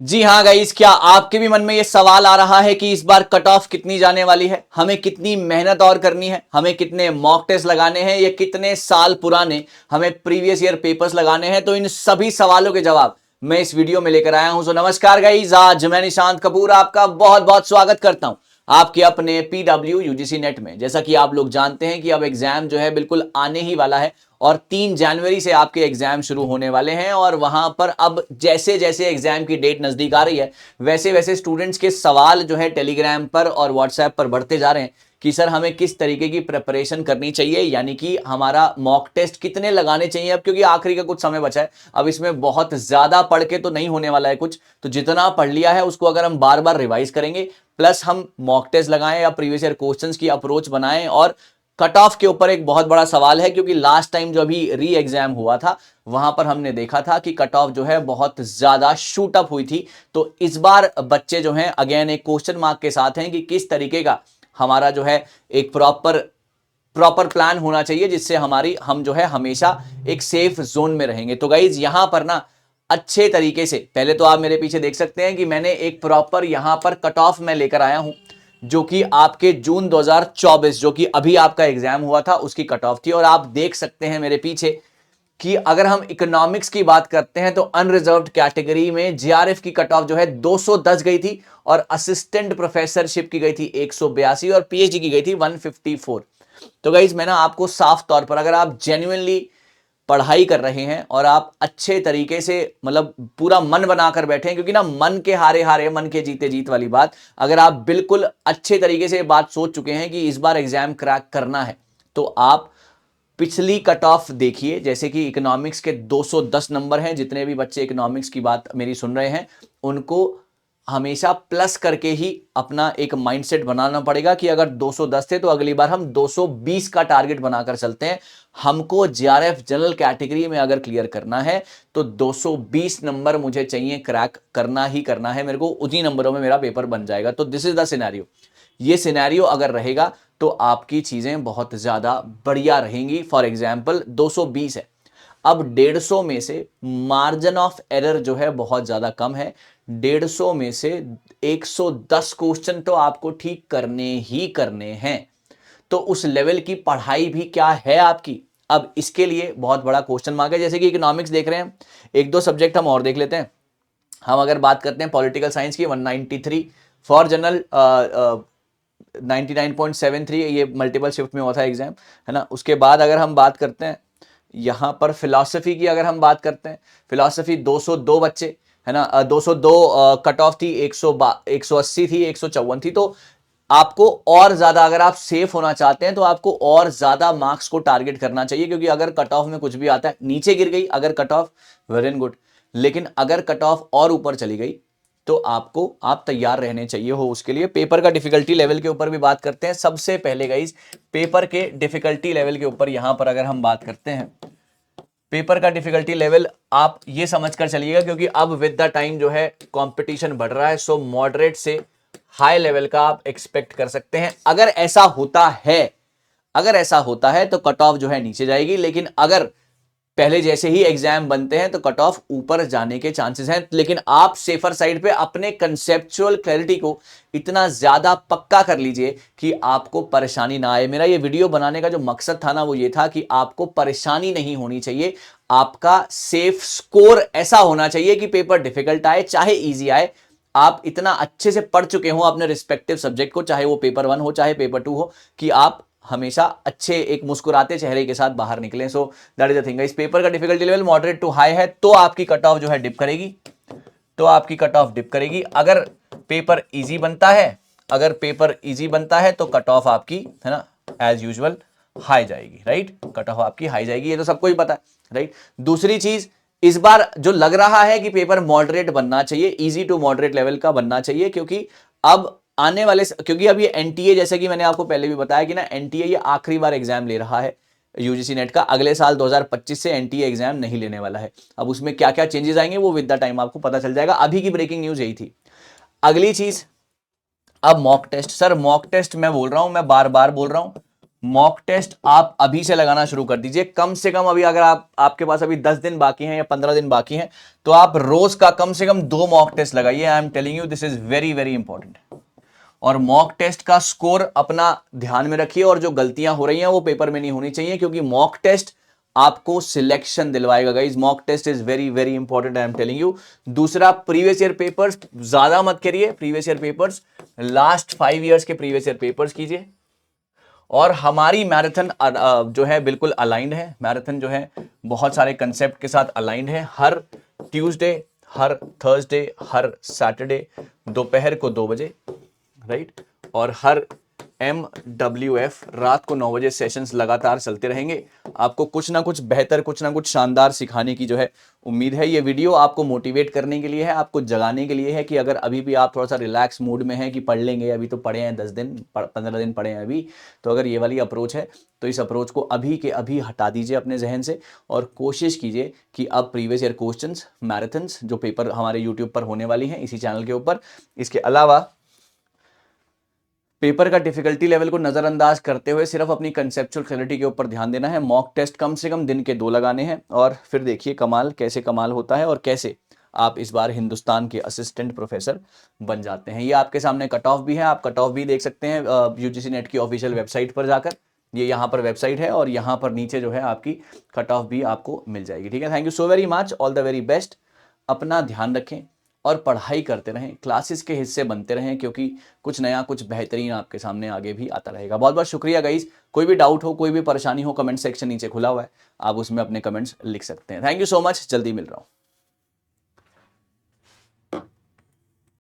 जी हाँ गाइस, क्या आपके भी मन में ये सवाल आ रहा है कि इस बार कट ऑफ कितनी जाने वाली है, हमें कितनी मेहनत और करनी है, हमें कितने मॉक टेस्ट लगाने हैं, ये कितने साल पुराने हमें प्रीवियस ईयर पेपर्स लगाने हैं। तो इन सभी सवालों के जवाब मैं इस वीडियो में लेकर आया हूं। सो नमस्कार गाइस, आज मैं निशांत कपूर आपका बहुत बहुत स्वागत करता हूं आपके अपने पीडब्ल्यू यूजीसी नेट में। जैसा कि आप लोग जानते हैं कि अब एग्जाम जो है बिल्कुल आने ही वाला है और 3 जनवरी से आपके एग्जाम शुरू होने वाले हैं। और वहां पर अब जैसे जैसे एग्जाम की डेट नजदीक आ रही है वैसे वैसे स्टूडेंट्स के सवाल जो है टेलीग्राम पर और व्हाट्सएप पर बढ़ते जा रहे हैं कि सर हमें किस तरीके की प्रिपरेशन करनी चाहिए, यानी कि हमारा मॉक टेस्ट कितने लगाने चाहिए अब, क्योंकि आखिरी का कुछ समय बचा है। अब इसमें बहुत ज्यादा पढ़ के तो नहीं होने वाला है कुछ, तो जितना पढ़ लिया है उसको अगर हम बार बार रिवाइज करेंगे, प्लस हम मॉक टेस्ट लगाएं या प्रीवियस ईयर क्वेश्चंस की अप्रोच बनाएं। और कट ऑफ के ऊपर एक बहुत बड़ा सवाल है, क्योंकि लास्ट टाइम जो अभी री एग्जाम हुआ था वहां पर हमने देखा था कि कट ऑफ जो है बहुत ज्यादा शूट अप हुई थी। तो इस बार बच्चे जो हैं अगेन एक क्वेश्चन मार्क के साथ हैं कि किस तरीके का हमारा जो है एक प्रॉपर प्लान होना चाहिए, जिससे हम जो है हमेशा एक सेफ जोन में रहेंगे। तो गाइज यहां पर ना अच्छे तरीके से, पहले तो आप मेरे पीछे देख सकते हैं कि मैंने एक प्रॉपर यहां पर कट ऑफ मैं लेकर आया हूं, जो कि आपके जून 2024 जो कि अभी आपका एग्जाम हुआ था उसकी कट ऑफ थी। और आप देख सकते हैं मेरे पीछे कि अगर हम इकोनॉमिक्स की बात करते हैं तो अनरिजर्व्ड कैटेगरी में जीआरएफ की कट ऑफ जो है 210 गई थी, और असिस्टेंट प्रोफेसरशिप की गई थी 182, और पीएचडी की गई थी 154। तो गाइज मैं ना आपको साफ तौर पर, अगर आप जेन्युइनली पढ़ाई कर रहे हैं और आप अच्छे तरीके से मतलब पूरा मन बनाकर बैठे हैं, क्योंकि ना मन के हारे हारे मन के जीते जीत वाली बात, अगर आप बिल्कुल अच्छे तरीके से बात सोच चुके हैं कि इस बार एग्जाम क्रैक करना है, तो आप पिछली कट ऑफ देखिए। जैसे कि इकोनॉमिक्स के 210 नंबर हैं, जितने भी बच्चे इकोनॉमिक्स की बात मेरी सुन रहे हैं उनको हमेशा प्लस करके ही अपना एक माइंडसेट बनाना पड़ेगा कि अगर 210 थे तो अगली बार हम 220 का टारगेट बनाकर चलते हैं। हमको जीआरएफ जनरल कैटेगरी में अगर क्लियर करना है तो 220 नंबर मुझे चाहिए, क्रैक करना ही करना है मेरे को, उन्हीं नंबरों में मेरा पेपर बन जाएगा। तो दिस इज द सिनेरियो। ये सिनेरियो अगर रहेगा तो आपकी चीजें बहुत ज्यादा बढ़िया रहेंगी। फॉर एग्जाम्पल 220 है, अब 150 में से मार्जिन ऑफ एरर जो है बहुत ज्यादा कम है। 150 में से 110 क्वेश्चन तो आपको ठीक करने ही करने हैं। तो उस लेवल की पढ़ाई भी क्या है आपकी। अब इसके लिए बहुत बड़ा क्वेश्चन मार्क है। जैसे कि इकोनॉमिक्स देख रहे हैं, एक दो सब्जेक्ट हम और देख लेते हैं। हम अगर बात करते हैं पॉलिटिकल साइंस की 193 फॉर जनरल, 99.73, ये मल्टीपल शिफ्ट में हुआ था एग्जाम, है ना। उसके बाद अगर हम बात करते हैं यहां पर फिलॉसफी की, अगर हम बात करते हैं फिलॉसफी 202 बच्चे, है ना, 202 कट ऑफ थी, 180 थी, 154 थी। तो आपको और ज्यादा, अगर आप सेफ होना चाहते हैं तो आपको और ज्यादा मार्क्स को टारगेट करना चाहिए, क्योंकि अगर कट ऑफ में कुछ भी आता है, नीचे गिर गई अगर कट ऑफ, वेरी गुड, लेकिन अगर कट ऑफ और ऊपर चली गई तो आप तैयार रहने चाहिए हो उसके लिए। पेपर का डिफिकल्टी लेवल के ऊपर भी बात करते हैं। सबसे पहले गाइस पेपर के डिफिकल्टी लेवल के ऊपर यहां पर अगर हम बात करते हैं, पेपर का डिफिकल्टी लेवल आप ये समझकर चलिएगा, क्योंकि अब विद द टाइम जो है कंपटीशन बढ़ रहा है, सो मॉडरेट से हाई लेवल का आप एक्सपेक्ट कर सकते हैं। अगर ऐसा होता है तो कट ऑफ जो है नीचे जाएगी, लेकिन अगर पहले जैसे ही एग्जाम बनते हैं तो कट ऑफ ऊपर जाने के चांसेस हैं। लेकिन आप सेफर साइड पे अपने कंसेप्चुअल क्लैरिटी को इतना ज्यादा पक्का कर लीजिए कि आपको परेशानी ना आए। मेरा ये वीडियो बनाने का जो मकसद था ना, वो ये था कि आपको परेशानी नहीं होनी चाहिए, आपका सेफ स्कोर ऐसा होना चाहिए कि पेपर डिफिकल्ट आए चाहे इजी आए, आप इतना अच्छे से पढ़ चुके हो अपने रिस्पेक्टिव सब्जेक्ट को, चाहे वो पेपर 1 हो चाहे पेपर 2 हो, कि आप हमेशा अच्छे एक मुस्कुराते चेहरे के साथ बाहर निकलें। So that is the thing. इस पेपर का difficulty level moderate to high है तो आपकी कट ऑफ जो है डिप करेगी, अगर पेपर इजी बनता है, तो कट ऑफ आपकी, है ना, एज यूजुअल हाई जाएगी, राइट। कट ऑफ आपकी हाई जाएगी, ये तो सबको ही पता है, राइट। दूसरी चीज, इस बार जो लग रहा है कि पेपर मॉडरेट बनना चाहिए, इजी टू मॉडरेट लेवल का बनना चाहिए, क्योंकि अब आने वाले, क्योंकि अब ये एनटीए, जैसे कि मैंने आपको पहले भी बताया कि ना एनटीए ये आखिरी बार एग्जाम ले रहा है यूजीसी नेट का। अगले साल 2025 से एनटीए एग्जाम नहीं लेने वाला है। अब उसमें क्या क्या चेंजेस आएंगे वो विद द टाइम आपको पता चल जाएगा। अभी की ब्रेकिंग न्यूज यही थी। अगली चीज, अब mock test. Sir mock test मैं बोल रहा हूं, मैं बार बार बोल रहा हूं, मॉक टेस्ट आप अभी से लगाना शुरू कर दीजिए। कम से कम अभी अगर आपके पास अभी 10 दिन बाकी हैं या 15 दिन बाकी हैं, तो आप रोज का कम से कम 2 मॉक टेस्ट लगाइए। आई am telling you this is very very important. और मॉक टेस्ट का स्कोर अपना ध्यान में रखिए, और जो गलतियां हो रही हैं वो पेपर में नहीं होनी चाहिए, क्योंकि मॉक टेस्ट आपको सिलेक्शन दिलवाएगा guys. Mock test is very very important, I am telling you. दूसरा, प्रीवियस ईयर पेपर्स ज्यादा मत करिए। Previous year papers, last 5 years के प्रीवियस ईयर पेपर्स कीजिए। और हमारी मैराथन जो है बिल्कुल अलाइंड है। मैराथन जो है बहुत सारे कंसेप्ट के साथ अलाइंड है। हर ट्यूसडे, हर थर्सडे, हर सैटरडे दोपहर को 2 बजे, राइट। और हर MWF रात को 9 बजे सेशंस लगातार चलते रहेंगे। आपको कुछ ना कुछ बेहतर, कुछ ना कुछ शानदार सिखाने की जो है उम्मीद है। ये वीडियो आपको मोटिवेट करने के लिए है, आपको जगाने के लिए है कि अगर अभी भी आप थोड़ा सा रिलैक्स मूड में हैं कि पढ़ लेंगे, अभी तो पढ़े हैं 10 दिन 15 दिन पढ़े हैं अभी, तो अगर ये वाली अप्रोच है तो इस अप्रोच को अभी के अभी हटा दीजिए अपने जहन से, और कोशिश कीजिए कि अब प्रीवियस ईयर क्वेश्चंस, मैराथन्स जो पेपर हमारे यूट्यूब पर होने वाली हैं इसी चैनल के ऊपर, इसके अलावा पेपर का डिफिकल्टी लेवल को नजरअंदाज करते हुए सिर्फ अपनी कंसेप्चुअल क्लैरिटी के ऊपर ध्यान देना है। मॉक टेस्ट कम से कम दिन के 2 लगाने हैं, और फिर देखिए कमाल कैसे कमाल होता है, और कैसे आप इस बार हिंदुस्तान के असिस्टेंट प्रोफेसर बन जाते हैं। ये आपके सामने कट ऑफ भी है, आप कट ऑफ भी देख सकते हैं UGC नेट की ऑफिशियल वेबसाइट पर जाकर। ये यहाँ पर वेबसाइट है, और यहाँ पर नीचे जो है आपकी कट ऑफ भी आपको मिल जाएगी। ठीक है, thank you so very much, all the very best. अपना ध्यान रखें और पढ़ाई करते रहें, क्लासेस के हिस्से बनते रहें, क्योंकि कुछ नया, कुछ बेहतरीन आपके सामने आगे भी आता रहेगा। बहुत बहुत शुक्रिया गाइस। कोई भी डाउट हो, कोई भी परेशानी हो, कमेंट सेक्शन नीचे खुला हुआ है, आप उसमें अपने कमेंट्स लिख सकते हैं। थैंक यू सो मच, जल्दी मिल रहा हूं।